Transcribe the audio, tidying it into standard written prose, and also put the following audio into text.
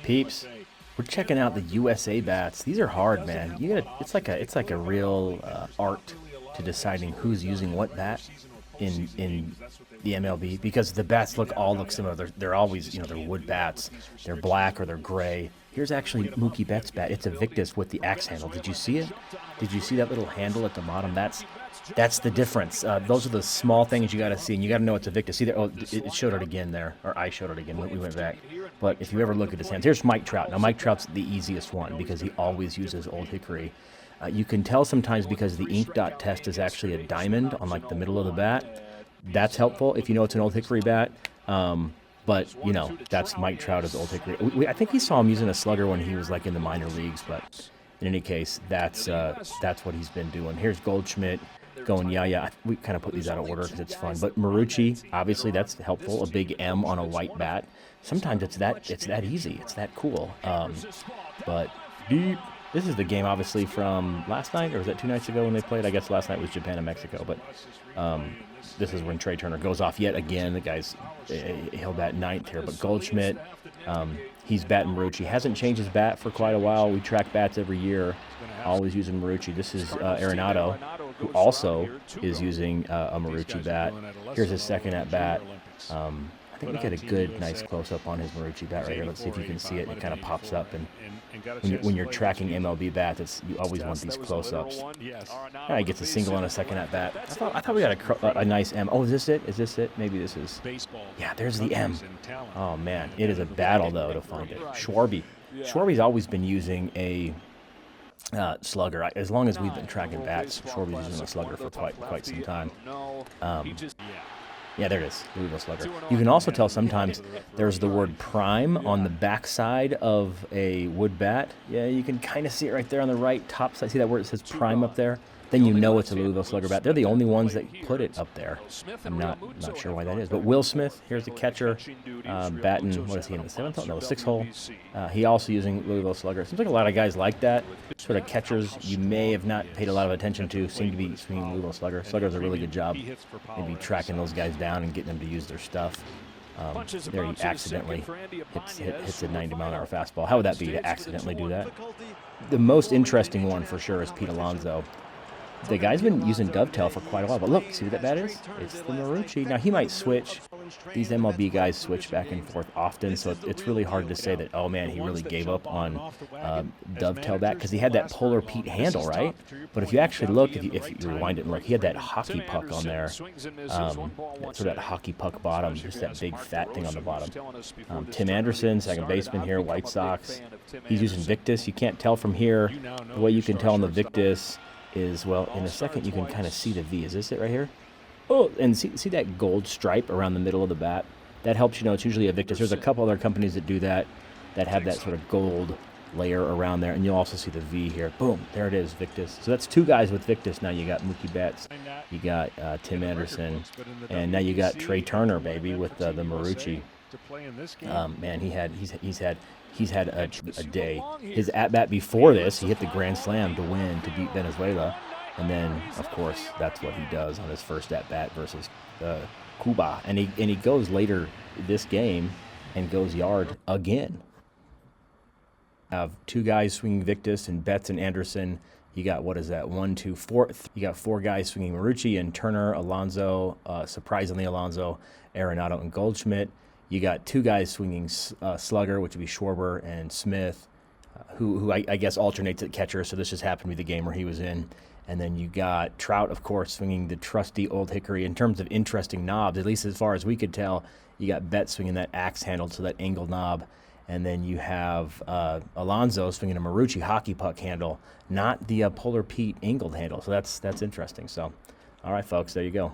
Peeps, we're checking out the USA bats. These are hard, man. It's like a real art to deciding who's using what bat in the MLB, because the bats all look similar. They're always, they're wood bats. They're black or they're gray. Here's actually Mookie Betts' bat. It's a Victus with the axe handle. Did you see it? Did you see that little handle at the bottom? That's the difference. Those are the small things you got to see, and you got to know it's a Victus. See there? Oh, it showed it again there, or I showed it again when we went back. But if you ever look at his hands, here's Mike Trout. Now Mike Trout's the easiest one because he always uses Old Hickory. You can tell sometimes because the ink dot test is actually a diamond on like the middle of the bat. That's helpful if you know it's an Old Hickory bat. But, that's Mike Trout as Old Hickory. I think we saw him using a slugger when he was like in the minor leagues, but in any case, that's what he's been doing. Here's Goldschmidt going, yeah. We kind of put these out of order because it's fun. But Marucci, obviously that's helpful, a big M on a white bat. Sometimes it's that easy. It's that cool. But deep. This is the game, obviously, from last night, or was that 2 nights ago when they played? I guess last night was Japan and Mexico, but this is when Trea Turner goes off yet again. The guy's he'll bat ninth here, but Goldschmidt, he's batting Marucci. Hasn't changed his bat for quite a while. We track bats every year, always using Marucci. This is Arenado, who also is using a Marucci bat. Here's his second at bat. I think we get a good, nice close-up on his Marucci bat right here. Let's see if you can see it. It kind of pops up, and when you're tracking MLB bats, you always want these close-ups. He gets a single on a second at bat. I thought we got a nice M. Oh, is this it? Is this it? Maybe this is. Yeah, there's the M. Oh man, it is a battle though to find it. Schwarber's always been using a slugger. As long as we've been tracking bats, Schwarber's using a slugger for quite some time. Yeah, there it is, Louisville Slugger. You can also tell sometimes there's the word prime on the backside of a wood bat. Yeah, you can kind of see it right there on the right top side. See that where it says prime up there? Then you know it's a Louisville Slugger bat. They're the only ones that put it up there. I'm not sure why that is. But Will Smith, here's the catcher, batting, what is he, in the 7th hole? No, 6th hole. He also using Louisville Slugger. Seems like a lot of guys like that. Sort of catchers you may have not paid a lot of attention to seem to be swinging Louisville Slugger. Slugger does a really good job maybe tracking those guys down and getting them to use their stuff. There he accidentally hits a 90-mile-an-hour fastball. How would that be to accidentally do that? The most interesting one for sure is Pete Alonso. The guy's been using dovetail for quite a while, but look, see what that bat is? It's the Marucci. Now, he might switch. These MLB guys switch back and forth often, so it's really hard to say that, oh, man, he really gave up on dovetail bat, because he had that Polar Pete handle, right? But if you actually look, if you rewind it and look, he had that hockey puck on there, sort of that hockey puck bottom, just that big fat thing on the bottom. Tim Anderson, second baseman here, White Sox. He's using Victus. You can't tell from here. The way you can tell on the Victus is, well, in a second you can kind of see the V. Is this it right here? Oh, and see that gold stripe around the middle of the bat? That helps you know it's usually a Victus. There's a couple other companies that do that have that sort of gold layer around there, and you'll also see the V here. Boom, there it is, Victus. So that's 2 guys with Victus. Now you got Mookie Betts, you got Tim Anderson, and now you got Trea Turner, baby, with the Marucci. Man, he's had a day. His at-bat before this, he hit the grand slam to win, to beat Venezuela. And then, of course, that's what he does on his first at-bat versus Cuba. And he goes later this game and goes yard again. Have 2 guys swinging Victus and Betts and Anderson. You got, what is that, 1, 2, 4. You got 4 guys swinging Marucci and Turner, Alonso, surprisingly Alonso, Arenado, and Goldschmidt. You got 2 guys swinging slugger, which would be Schwarber and Smith, who I guess alternates at catcher, so this just happened to be the game where he was in. And then you got Trout, of course, swinging the trusty Old Hickory. In terms of interesting knobs, at least as far as we could tell, you got Betts swinging that axe handle, so that angled knob. And then you have Alonso swinging a Marucci hockey puck handle, not the Polar Pete angled handle. So that's interesting. So, all right, folks, there you go.